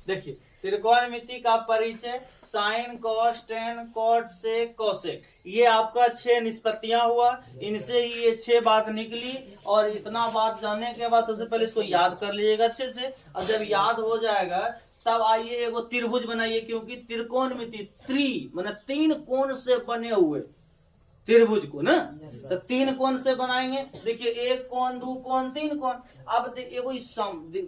देखिए त्रिकोणमिति का परिचय, sine cos tan cot sec cosec, ये आपका 6 निष्पत्तियां हुआ, इनसे ही ये 6 बात निकली। और इतना बात जानने के बाद सबसे पहले इसको याद कर लीजिएगा अच्छे से, और जब याद हो जाएगा तब आइए एगो त्रिभुज बनाइए, क्योंकि त्रिकोणमिति माने 3 कोण से बने हुए त्रिभुज को ना, तो 3 कोण से बनाएंगे। देखिए 1 कोण 2 कोण 3 कोण। अब एगो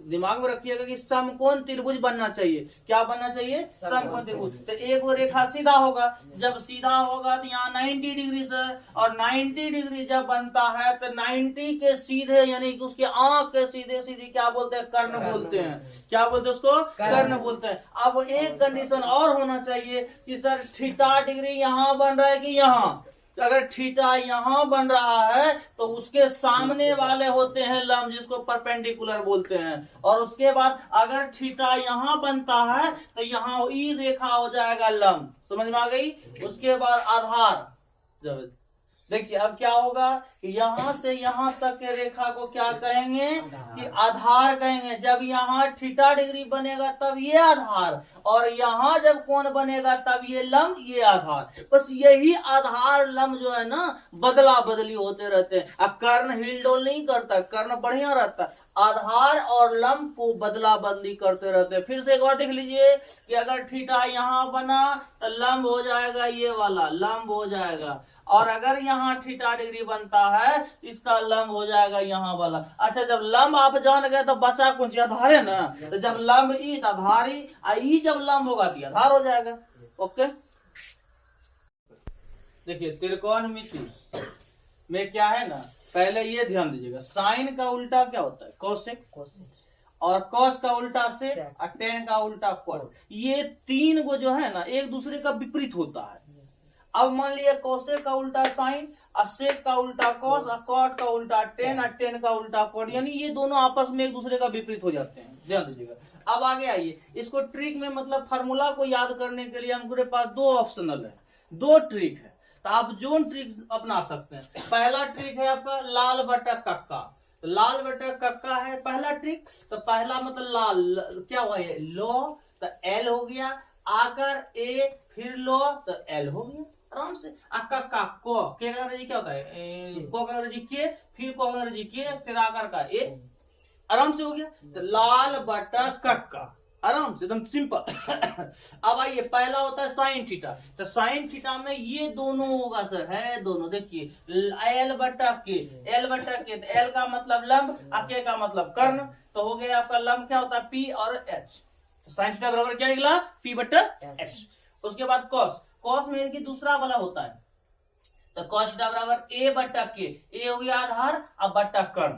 दिमाग में रखिएगा कि समकोण त्रिभुज बनना चाहिए। क्या बनना चाहिए? समकोण त्रिभुज। तो एक रेखा सीधा होगा, जब सीधा होगा तो यहाँ 90 डिग्री से, और 90 डिग्री जब बनता है तो 90 के सीधे यानी कि उसके आंख के सीधे सीधे क्या बोलते हैं? कर्ण बोलते हैं। क्या बोलते हैं उसको? कर्ण बोलते हैं। अब एक कंडीशन और होना चाहिए कि सर थीटा डिग्री यहाँ बन रहा है कि यहाँ। तो अगर थीटा यहाँ बन रहा है तो उसके सामने वाले होते हैं लंब, जिसको परपेंडिकुलर बोलते हैं। और उसके बाद अगर थीटा यहाँ बनता है तो यहाँ ई रेखा हो जाएगा लंब। समझ में आ गई? उसके बाद आधार, जब देखिए अब क्या होगा कि यहाँ से यहाँ तक के रेखा को क्या कहेंगे? कि आधार कहेंगे। जब यहाँ थीटा डिग्री बनेगा तब ये आधार, और यहाँ जब कोण बनेगा तब ये लंब, ये आधार। बस यही आधार लंब जो है ना बदला बदली होते रहते हैं। कर्ण हिलडोल नहीं करता, कर्ण बढ़िया रहता है। आधार और लंब को बदला बदली करते रहते हैं। फिर से एक बार देख लीजिए कि अगर थीटा यहाँ बना तो लंब हो जाएगा ये वाला, लंब हो जाएगा। और अगर यहाँ थीटा डिग्री बनता है इसका लंब हो जाएगा यहाँ वाला। अच्छा, जब लंब आप जान गए तो बचा कुछ? आधार है ना। तो जब लंब ई तो आधारी, ई जब लंब होगा तो आधार हो जाएगा। ओके, देखिए त्रिकोणमिति में क्या है ना, पहले ये ध्यान दीजिएगा, साइन का उल्टा क्या होता है? कोसेक। और कॉस का उल्टा सेक, और टेन का उल्टा कॉट। ये 3 को जो है ना एक दूसरे का विपरीत होता है। अब मान लिया कोसेक का उल्टा साइन, और सेक का उल्टा कॉस, और कॉट का उल्टा टेन, और टेन का उल्टा कॉट, यानी ये दोनों आपस में एक दूसरे का विपरीत हो जाते हैं। ध्यान दीजिएगा। अब आगे आइए, इसको ट्रिक में मतलब फार्मूला को याद करने के लिए हमारे पास 2 ऑप्शनल है, 2 ट्रिक है। तो आप जो ट्रिक अपना सकते हैं। पहला ट्रिक है आपका लाल बटा कक्का। तो लाल बटा कक्का है पहला ट्रिक। तो पहला मतलब लाल क्या हुआ? लो, तो एल हो गया, आकर ए, फिर लो तो एल हो गया आराम से। कक्का को के का अंग्रेजी क्या होता है? को का अंग्रेजी के, फिर को का अंग्रेजी के, फिर आकर का ए, आराम से हो गया। तो लाल बटा कक्का, आराम से एकदम सिंपल। अब आइए, पहला होता है साइन थीटा। तो साइन थीटा में ये दोनों होगा सर, है दोनों। देखिए एल बटा के, एल बटा के, तो एल का मतलब लंब, के का मतलब कर्ण। तो हो गया आपका लंब क्या होता है? पी और एच। साइन थीटा बराबर क्या निकला? पी बटा एच। उसके बाद कॉस, कॉस में इनकी दूसरा वाला होता है। तो कॉस थीटा बराबर ए बटा के, ए हो गया आधार, अब बटा कर्ण,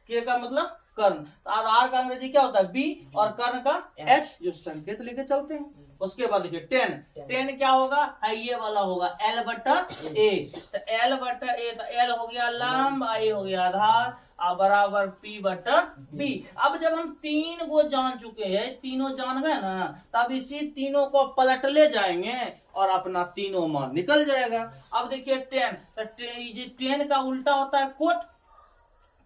के का मतलब कर्ण। तो आधार का अंग्रेजी क्या होता है? बी, और कर्ण का एच, जो संकेत लेके चलते हैं। उसके बाद देखिए टेन, टेन क्या होगा? ये वाला होगा एल बटा ए। तो एल बटा ए, तो एल हो गया लंब, ए हो गया आधार, बराबर पी बटा बी। अब जब हम 3 को जान चुके हैं, तीनों जान गए ना, तब इसी तीनों को पलट ले जाएंगे और अपना तीनों मान निकल जाएगा। अब देखिए टेन, तो टेन का उल्टा होता है कोट।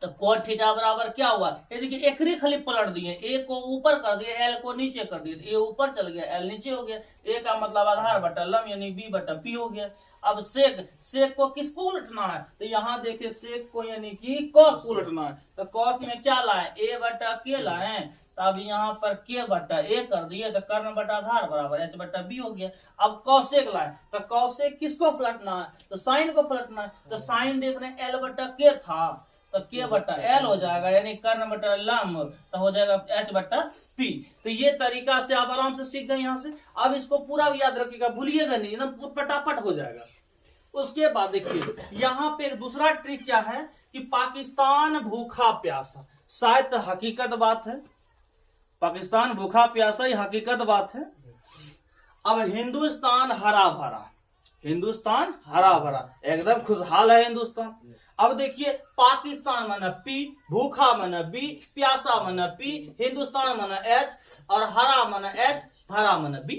तो कोट थीटा बराबर क्या हुआ? ये देखिए एकरी खाली पलट दिए, ए को ऊपर कर दिए, एल को नीचे कर दिए। ए ऊपर चल गया, एल नीचे हो गया। ए का मतलब आधार बटा लंब यानी बी बटा पी हो गया। अब सेक, सेक को किसको उलटना है? तो यहाँ देखिए सेक को यानी कि कॉस को उलटना है। तो कॉस में क्या लाए? ए बटा के लाए। तब यहाँ पर के बटा ए कर दिए, तो कर्ण बटा आधार बराबर एच बटा बी हो गया। अब कौशेक लाए, तो कौशेक किसको पलटना है? तो साइन को पलटना है। तो साइन देख रहे हैं एल बटा के था, तो के बटा एल हो जाएगा, यानी कर्ण बटा लंब, तो हो जाएगा एच बटा पी। तो ये तरीका से आप आराम से सीख गए यहाँ से। अब इसको पूरा याद रखिएगा, भूलिएगा नहीं, एकदम फटाफट हो जाएगा। उसके बाद देखिए यहाँ पे एक दूसरा ट्रिक क्या है कि पाकिस्तान भूखा प्यासा, शायद हकीकत बात है, पाकिस्तान भूखा प्यासा ये हकीकत बात है। अब हिंदुस्तान हरा भरा, हिंदुस्तान हरा भरा एकदम खुशहाल है हिंदुस्तान। अब देखिए पाकिस्तान माना पी, भूखा माना बी, प्यासा माना पी, हिंदुस्तान माना एच, और हरा माना एच, भरा माना बी।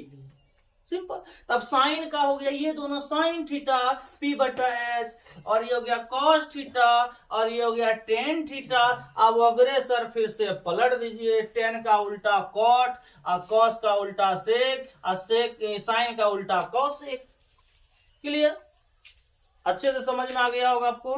सिंपल। तब साइन का हो गया, ये दोनों साइन थीटा P बटा H, और ये हो गया कॉस थीटा, और ये हो गया टेन थीटा। अब अग्रेसर फिर से पलट दीजिए, टेन का उल्टा कॉट, और कॉस का उल्टा सेक, और सेक साइन का उल्टा कॉसेक। क्लियर? अच्छे से समझ में आ गया होगा आपको।